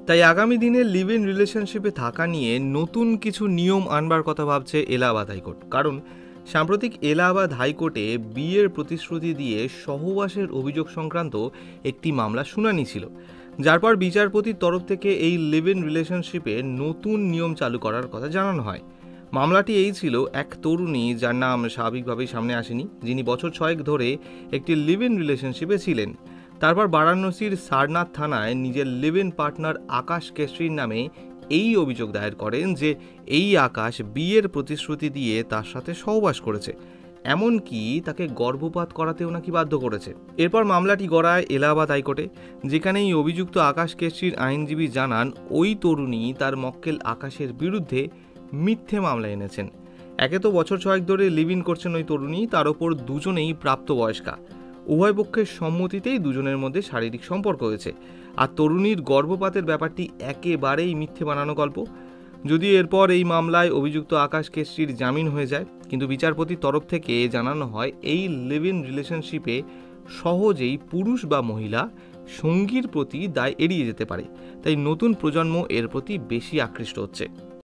তাই আগামী দিনে লিভ ইন রিলেশনশিপে থাকা নিয়ে নতুন কিছু নিয়ম আনবার কথা ভাবছে এলাহাবাদ হাইকোর্ট। কারণ সাম্প্রতিক এলাহাবাদ হাইকোর্টে বিয়ের প্রতিশ্রুতি দিয়ে সহবাসের অভিযোগ সংক্রান্ত একটি মামলা শুনানি ছিল, যার পর বিচারপতির তরফ থেকে এই লিভ ইন রিলেশনশিপে নতুন নিয়ম চালু করার কথা জানানো হয়। মামলাটি এই ছিল এক তরুণী, যার নাম স্বাভাবিকভাবেই সামনে আসেনি, যিনি বছর 6 ধরে একটি লিভ ইন রিলেশনশিপে ছিলেন। তারপর বারাণসীর সারনাথ থানায় নিজের লিভ ইন পার্টনার আকাশ কেশরীর নামে এই অভিযোগ দায়ের করেন যে এই আকাশ বিয়ের প্রতিশ্রুতি দিয়ে তার সাথে সহবাস করেছে, এমনকি তাকে গর্ভপাত করাতেও নাকি বাধ্য করেছে। এরপর মামলাটি গড়ায় এলাহাবাদ হাইকোর্টে, যেখানে এই অভিযুক্ত আকাশ কেশরীর আইনজীবী জানান ওই তরুণী তার মক্কেল আকাশের বিরুদ্ধে মিথ্যে মামলা এনেছেন। একে তো বছর 6 ধরে লিভ ইন করছেন ওই তরুণী, তার ওপর দুজনেই প্রাপ্তবয়স্কা, উভয় পক্ষের সম্মতিতেই দুজনের মধ্যে শারীরিক সম্পর্ক হয়েছে। আর তরুণীর গর্ভপাতের ব্যাপারটি একেবারেই মিথ্যে বানানো গল্প। যদিও এরপর এই মামলায় অভিযুক্ত আকাশ কেশরীর জামিন হয়ে যায়, কিন্তু বিচারপতির তরফ থেকে জানানো হয় এই লিভ ইন রিলেশনশিপে সহজেই পুরুষ বা মহিলা সঙ্গীর প্রতি দায় এড়িয়ে যেতে পারে। তাই নতুন প্রজন্ম এর প্রতি বেশি আকৃষ্ট হচ্ছে।